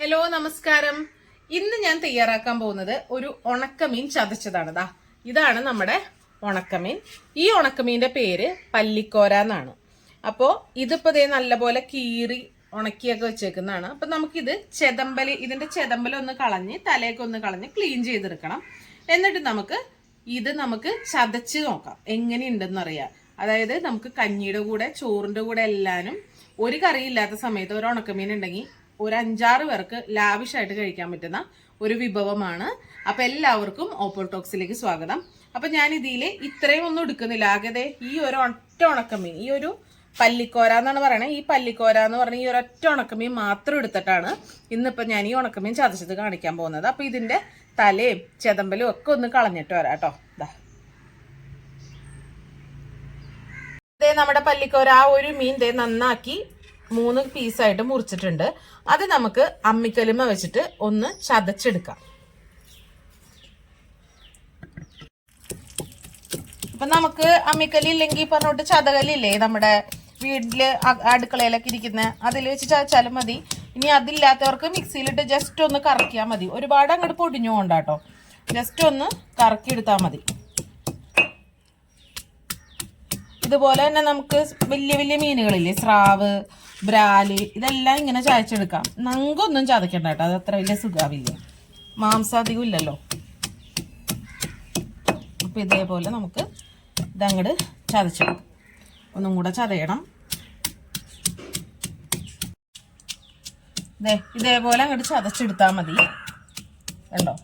Hello നമസ്കാരം. ഇന്ന് ഞാൻ തയ്യാറാക്കാൻ പോകുന്നത് ഒരു ഉണക്കമീൻ ചതച്ചതാണ്. ഇതാണ് നമ്മുടെ ഉണക്കമീൻ. ഈ ഉണക്കമീന്റെ പേര് പല്ലിക്കോര എന്നാണ്. അപ്പോൾ ഇതിപ്പോ നല്ലപോലെ കീറി ഉണക്കിയൊക്കെ വെച്ചേക്കുന്നതാണ്. അപ്പൊ നമുക്കിത് ഇതിന്റെ ചെതമ്പലൊന്ന് കളഞ്ഞ് തലയൊക്കെ ഒന്ന് കളഞ്ഞ് ക്ലീൻ ചെയ്തെടുക്കണം. എന്നിട്ട് നമുക്ക് ചതച്ച് നോക്കാം എങ്ങനെയുണ്ടെന്ന് അറിയാം. അതായത് നമുക്ക് കഞ്ഞിയുടെ കൂടെ ചോറിന്റെ കൂടെ എല്ലാനും ഒരു കറിയില്ലാത്ത സമയത്ത് ഒരു ഉണക്കമീൻ ഉണ്ടെങ്കിൽ ഒരു 5-6 പേർക്ക് ലാവിഷായിട്ട് കഴിക്കാൻ പറ്റുന്ന ഒരു വിഭവമാണ്. അപ്പൊ എല്ലാവർക്കും ഓപ്പോ ടോക്സിലേക്ക് സ്വാഗതം. അപ്പൊ ഞാൻ ഇതില് ഇത്രയും ഒന്നും എടുക്കുന്നില്ല. ആകെ ഈ ഒരു ഒറ്റ ഉണക്കമീൻ, ഈ ഒരു പല്ലിക്കോര എന്നാണ് പറയണത്. ഈ പല്ലിക്കോര എന്ന് പറഞ്ഞ ഈ ഒരൊറ്റ ഉണക്കമീൻ മാത്രം എടുത്തിട്ടാണ് ഇന്നിപ്പോ ഞാൻ ഈ ഉണക്കമീൻ ചതച്ചത് കാണിക്കാൻ പോകുന്നത്. അപ്പൊ ഇതിന്റെ തലയും ചെതമ്പലും ഒക്കെ ഒന്ന് കളഞ്ഞിട്ട് വരാം കേട്ടോ. നമ്മുടെ പല്ലിക്കോര ആ ഒരു മീൻ നന്നാക്കി 3 പീസായിട്ട് മുറിച്ചിട്ടുണ്ട്. അത് നമുക്ക് അമ്മിക്കല്ലുമ്മ വെച്ചിട്ട് ഒന്ന് ചതച്ചെടുക്കാം. അപ്പൊ നമുക്ക് അമ്മിക്കല്ല് ഇല്ലെങ്കിൽ പറഞ്ഞോട്ട് ചതകല്ലില്ലേ നമ്മുടെ വീട്ടില് അടുക്കളയിലൊക്കെ ഇരിക്കുന്ന, അതിൽ വെച്ച് ചതച്ചാലും മതി. ഇനി അതില്ലാത്തവർക്ക് മിക്സിയിലിട്ട് ജസ്റ്റ് ഒന്ന് കറക്കിയാൽ മതി. ഒരുപാട് അങ്ങോട്ട് പൊടിഞ്ഞു കൊണ്ടാട്ടോ, ജസ്റ്റ് ഒന്ന് കറക്കി എടുത്താൽ മതി. ഇതുപോലെ തന്നെ നമുക്ക് വലിയ വലിയ മീനുകളില്ലേ, സ്രാവ്, ബ്രാല്, ഇതെല്ലാം ഇങ്ങനെ ചതച്ചെടുക്കാം. നങ്കൊന്നും ചതക്കണ്ട കേട്ടോ, അത് അത്ര വലിയ സുഖാവില്ല, മാംസം അധികം ഇല്ലല്ലോ. അപ്പൊ ഇതേപോലെ നമുക്ക് ഇതങ്ങോട്ട് ചതച്ചെടുക്കാം. ഒന്നും കൂടെ ചതയണം. ഇതേപോലെ അങ്ങോട്ട് ചതച്ചെടുത്താൽ മതി. കണ്ടോ,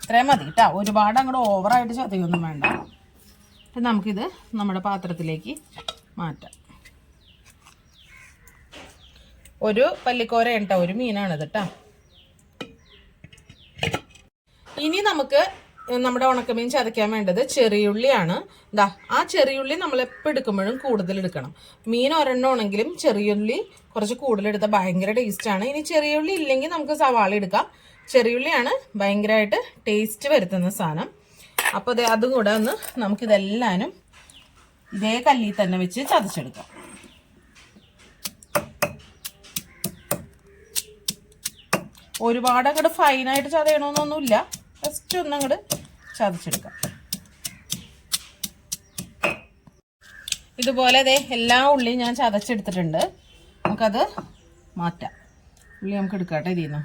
ഇത്രയും മതി കേട്ടോ. ഒരുപാട് അങ്ങോട്ട് ഓവറായിട്ട് ചതയൊന്നും വേണ്ട. അപ്പം നമുക്കിത് നമ്മുടെ പാത്രത്തിലേക്ക് മാറ്റാം. ഒരു പല്ലിക്കോര കേട്ടോ, ഒരു മീനാണിത് കേട്ടോ. ഇനി നമുക്ക് നമ്മുടെ ഉണക്കമീൻ ചതയ്ക്കാൻ വേണ്ടത് ചെറിയുള്ളിയാണ്. ആ ചെറിയുള്ളി നമ്മൾ എപ്പോൾ എടുക്കുമ്പോഴും കൂടുതൽ എടുക്കണം. മീൻ ഒരെണ്ണമാണെങ്കിലും ചെറിയുള്ളി കുറച്ച് കൂടുതലെടുത്താൽ ഭയങ്കര ടേസ്റ്റാണ്. ഇനി ചെറിയുള്ളി ഇല്ലെങ്കിൽ നമുക്ക് സവാള എടുക്കാം. ചെറിയുള്ളിയാണ് ഭയങ്കരമായിട്ട് ടേസ്റ്റ് വരുത്തുന്ന സാധനം. അപ്പോൾ അതും കൂടെ ഒന്ന് നമുക്കിതെല്ലാനും ഇതേ കല്ലിൽ തന്നെ വെച്ച് ചതച്ചെടുക്കാം. ഒരുപാട് അങ്ങോട്ട് ഫൈനായിട്ട് ചതയണമെന്നൊന്നുമില്ല, ജസ്റ്റ് ഒന്ന് അങ്ങോട്ട് ചതച്ചെടുക്കാം. ഇതുപോലെ എല്ലാ ഉള്ളിയും ഞാൻ ചതച്ചെടുത്തിട്ടുണ്ട്. നമുക്കത് മാറ്റാം. ഉള്ളി നമുക്ക് എടുക്കാട്ടെ ഇതിന്ന്.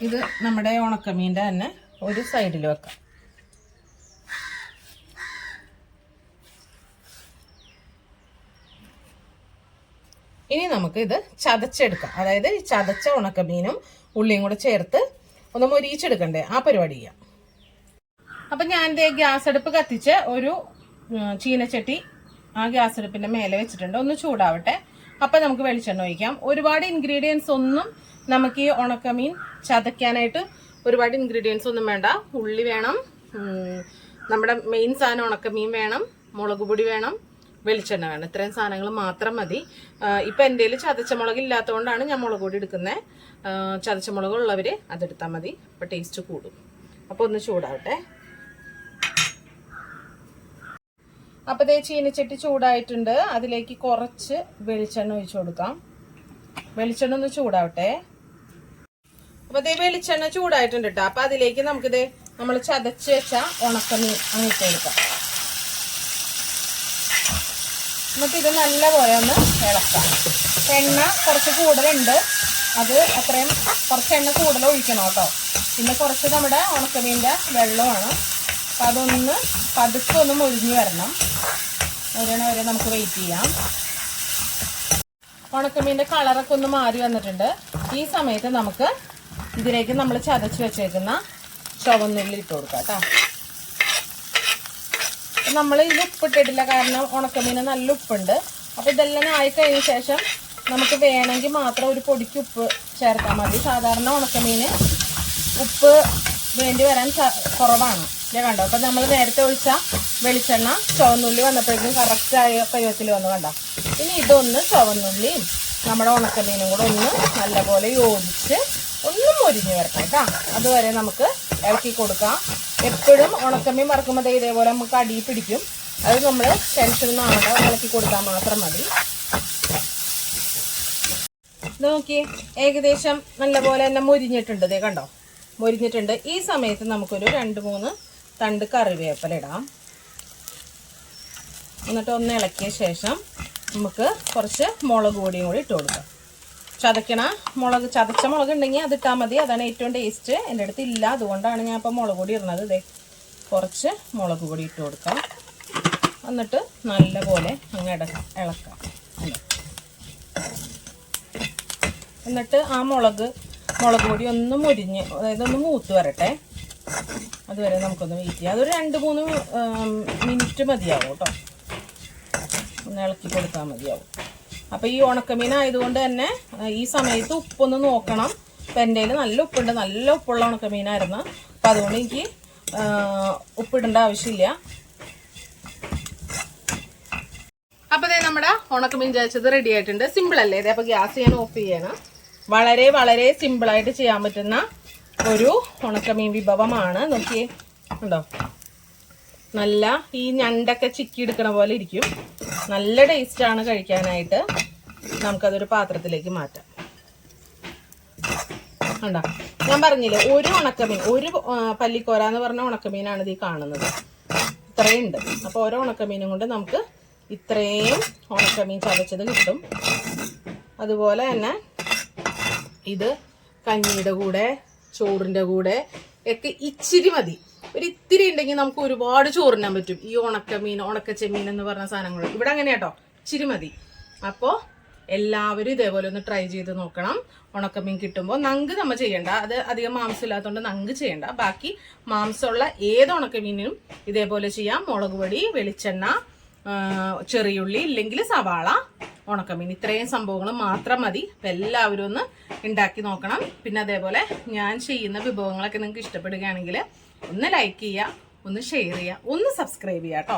ഇത് നമ്മുടെ ഉണക്കമീൻ്റെ തന്നെ ഒരു സൈഡിൽ വെക്കാം. ഇനി നമുക്ക് ഇത് ചതച്ചെടുക്കാം. അതായത് ചതച്ച ഉണക്കമീനും ഉള്ളിയും കൂടെ ചേർത്ത് ഒന്ന് മൊരിയിച്ചെടുക്കണ്ടേ, ആ പരിപാടി ചെയ്യാം. അപ്പം ഞാൻ ഗ്യാസ് അടുപ്പ് കത്തിച്ച് ഒരു ചീനച്ചട്ടി ആ ഗ്യാസ് അടുപ്പിന്റെ മേലെ വെച്ചിട്ടുണ്ട്. ഒന്ന് ചൂടാവട്ടെ. അപ്പം നമുക്ക് വെളിച്ചെണ്ണ ഒഴിക്കാം. ഒരുപാട് ഇൻഗ്രീഡിയൻസ് ഒന്നും നമുക്ക് ഈ ഉണക്കമീൻ ചതയ്ക്കാനായിട്ട് ഒരുപാട് ഇൻഗ്രീഡിയൻസ് ഒന്നും വേണ്ട. ഉള്ളി വേണം, നമ്മുടെ മെയിൻ സാധനം ഉണക്കമീൻ വേണം, മുളക് പൊടി വേണം, വെളിച്ചെണ്ണ വേണം. ഇത്രയും സാധനങ്ങൾ മാത്രം മതി. ഇപ്പം എൻ്റെ കയ്യിൽ ചതച്ചമുളക് ഇല്ലാത്തതുകൊണ്ടാണ് ഞാൻ മുളക് പൊടി എടുക്കുന്നത്. ചതച്ചമുളക് ഉള്ളവർ അതെടുത്താൽ മതി, അപ്പോൾ ടേസ്റ്റ് കൂടും. അപ്പോൾ ഒന്ന് ചൂടാവട്ടെ. അപ്പോൾ ചീനച്ചട്ടി ചൂടായിട്ടുണ്ട്. അതിലേക്ക് കുറച്ച് വെളിച്ചെണ്ണ ഒഴിച്ചു കൊടുക്കാം. വെളിച്ചെണ്ണ ഒന്ന് ചൂടാവട്ടെ. അപ്പൊ വെളിച്ചെണ്ണ ചൂടായിട്ടുണ്ട് കേട്ടോ. അപ്പൊ അതിലേക്ക് നമ്മൾ ചതച്ച് വെച്ച ഉണക്കമീൻ അങ്ങോട്ട് കൊടുക്കാം. എന്നിട്ട് ഇത് നല്ലപോലെ ഒന്ന് ഇളക്കാം. എണ്ണ കുറച്ച് കൂടുതലുണ്ട്, അത് അത്രയും കുറച്ച് എണ്ണ കൂടുതൽ ഒഴിക്കണം കേട്ടോ. പിന്നെ കുറച്ച് നമ്മുടെ ഉണക്കമീൻ്റെ വെള്ളമാണ്. അപ്പം അതൊന്ന് പതുക്കെ ഒന്ന് മൊരിഞ്ഞ് വരണം. വരെ നമുക്ക് വെയിറ്റ് ചെയ്യാം. ഉണക്കമീൻ്റെ കളറൊക്കെ ഒന്ന് മാറി വന്നിട്ടുണ്ട്. ഈ സമയത്ത് നമുക്ക് ഇതിലേക്ക് നമ്മൾ ചതച്ച് വെച്ചേക്കുന്ന ചുവന്നുള്ളി ഇട്ട് കൊടുക്കാം കേട്ടോ. നമ്മൾ ഇത് ഉപ്പിട്ടിട്ടില്ല, കാരണം ഉണക്കമീന് നല്ല ഉപ്പുണ്ട്. അപ്പോൾ ഇതെല്ലാം ആയിക്കഴിഞ്ഞ ശേഷം നമുക്ക് വേണമെങ്കിൽ മാത്രം ഒരു പൊടിക്ക് ഉപ്പ് ചേർത്താൽ മതി. സാധാരണ ഉണക്കമീന് ഉപ്പ് വേണ്ടി വരാൻ കുറവാണ്. ഞാൻ കണ്ടോ. അപ്പം നമ്മൾ നേരത്തെ ഒഴിച്ച വെളിച്ചെണ്ണ ചുവന്നുള്ളി വന്നപ്പോഴേക്കും കറക്റ്റായ പരുവത്തിൽ വന്ന് കണ്ടോ. ഇനി ഇതൊന്ന് ചുവന്നുള്ളിയും നമ്മുടെ ഉണക്കമീനും കൂടെ ഒന്ന് നല്ലപോലെ യോജിച്ച് ഒന്നും മൊരിഞ്ഞ് വരട്ടെ കേട്ടോ. അതുവരെ നമുക്ക് ഇളക്കി കൊടുക്കാം. എപ്പോഴും ഉണക്കമീൻ വറക്കുമ്പോൾ ഇതേപോലെ നമുക്ക് അടി പിടിക്കും. അത് നമ്മൾ ടെൻഷനൊന്നും ആവണ്ട, ഇളക്കി കൊടുത്താൽ മാത്രം മതി. ഇത് നോക്കി ഏകദേശം നല്ലപോലെ തന്നെ മൊരിഞ്ഞിട്ടുണ്ട്. ഇതേ കണ്ടോ, മൊരിഞ്ഞിട്ടുണ്ട്. ഈ സമയത്ത് നമുക്കൊരു 2-3 തണ്ട് കറിവേപ്പില ഇടാം. എന്നിട്ട് ഒന്ന് ഇളക്കിയ ശേഷം നമുക്ക് കുറച്ച് മുളക് പൊടിയും കൂടി ഇട്ട് കൊടുക്കാം. ചതച്ച മുളക് ഉണ്ടെങ്കിൽ അത് ഇട്ടാൽ മതി, അതാണ് ഏറ്റവും ടേസ്റ്റ്. എൻ്റെ അടുത്ത് ഇല്ല, അതുകൊണ്ടാണ് ഞാൻ ഇപ്പോൾ മുളക് പൊടി ഇടുന്നത്. ഇതേ കുറച്ച് മുളക് പൊടി ഇട്ട് കൊടുക്കാം. എന്നിട്ട് നല്ലപോലെ അങ്ങ് ഇളക്കാം. എന്നിട്ട് ആ മുളക് പൊടി ഒന്ന് മുരിഞ്ഞ്, അതായത് ഒന്ന് മൂത്ത് വരട്ടെ. അതുവരെ നമുക്കൊന്ന് വെയിറ്റ് ചെയ്യാം. അതൊരു 2-3 മിനിറ്റ് മതിയാവും കേട്ടോ. ഒന്ന് ഇളക്കി കൊടുത്താൽ മതിയാവും. അപ്പോൾ ഈ ഉണക്കമീൻ ആയതുകൊണ്ട് തന്നെ ഈ സമയത്ത് ഉപ്പൊന്ന് നോക്കണം. ഇപ്പം എൻ്റെ കയ്യിൽ നല്ല ഉപ്പുണ്ട്, നല്ല ഉപ്പുള്ള ഉണക്കമീനായിരുന്നു. അപ്പം അതുകൊണ്ട് എനിക്ക് ഉപ്പിടേണ്ട ആവശ്യമില്ല. അപ്പോൾ ഇതേ നമ്മുടെ ഉണക്കമീൻ ചതച്ചത് റെഡി ആയിട്ടുണ്ട്. സിമ്പിൾ അല്ലേ ഇതേ? അപ്പോൾ ഗ്യാസ് ഞാൻ ഓഫ് ചെയ്യണം. വളരെ വളരെ സിമ്പിളായിട്ട് ചെയ്യാൻ പറ്റുന്ന ഒരു ഉണക്കമീൻ വിഭവമാണ്. നോക്കിയേ, ഉണ്ടോ? നല്ല ഈ ഞണ്ടൊക്കെ ചിക്കി എടുക്കണ പോലെ ഇരിക്കും. നല്ല ടേസ്റ്റാണ് കഴിക്കാനായിട്ട്. നമുക്കതൊരു പാത്രത്തിലേക്ക് മാറ്റാം. ഉണ്ടോ? ഞാൻ പറഞ്ഞില്ലേ, ഒരു ഉണക്കമീൻ, ഒരു പല്ലിക്കോര എന്ന് പറഞ്ഞ ഉണക്കമീനാണ് ഇത് കാണുന്നത്. ഇത്രയുണ്ട്. അപ്പോൾ ഓരോ ഉണക്കമീനും കൊണ്ട് നമുക്ക് ഇത്രയും ഉണക്കമീൻ ചതച്ചത് കിട്ടും. അതുപോലെ തന്നെ ഇത് കഞ്ഞിയുടെ കൂടെ, ചോറിൻ്റെ കൂടെ ഒക്കെ ഇച്ചിരി മതി. ഒരു ഇത്തിരി ഉണ്ടെങ്കിൽ നമുക്ക് ഒരുപാട് ചോറിനാൻ പറ്റും. ഈ ഉണക്കമീൻ, ഉണക്കച്ചെമ്മീൻ എന്ന് പറഞ്ഞ സാധനങ്ങൾ ഇവിടെ അങ്ങനെ കേട്ടോ, ഇച്ചിരി മതി. അപ്പോൾ എല്ലാവരും ഇതേപോലെ ഒന്ന് ട്രൈ ചെയ്ത് നോക്കണം. ഉണക്കമീൻ കിട്ടുമ്പോൾ നങ്ക് നമ്മൾ ചെയ്യണ്ട, അത് അധികം മാംസം ഇല്ലാത്തതുകൊണ്ട് നങ്ക് ചെയ്യണ്ട. ബാക്കി മാംസമുള്ള ഏത് ഉണക്കമീനും ഇതേപോലെ ചെയ്യാം. മുളക് പൊടി, വെളിച്ചെണ്ണ, ചെറിയുള്ളി, ഇല്ലെങ്കിൽ സവാള, ഉണക്കമീൻ, ഇത്രയും സംഭവങ്ങൾ മാത്രം മതി. അപ്പം എല്ലാവരും ഒന്ന് ഉണ്ടാക്കി നോക്കണം. പിന്നെ അതേപോലെ ഞാൻ ചെയ്യുന്ന വിഭവങ്ങളൊക്കെ നിങ്ങൾക്ക് ഇഷ്ടപ്പെടുകയാണെങ്കിൽ ഒന്ന് ലൈക്ക് ചെയ്യുക, ഒന്ന് ഷെയർ ചെയ്യുക, ഒന്ന് സബ്സ്ക്രൈബ് ചെയ്യുക കേട്ടോ.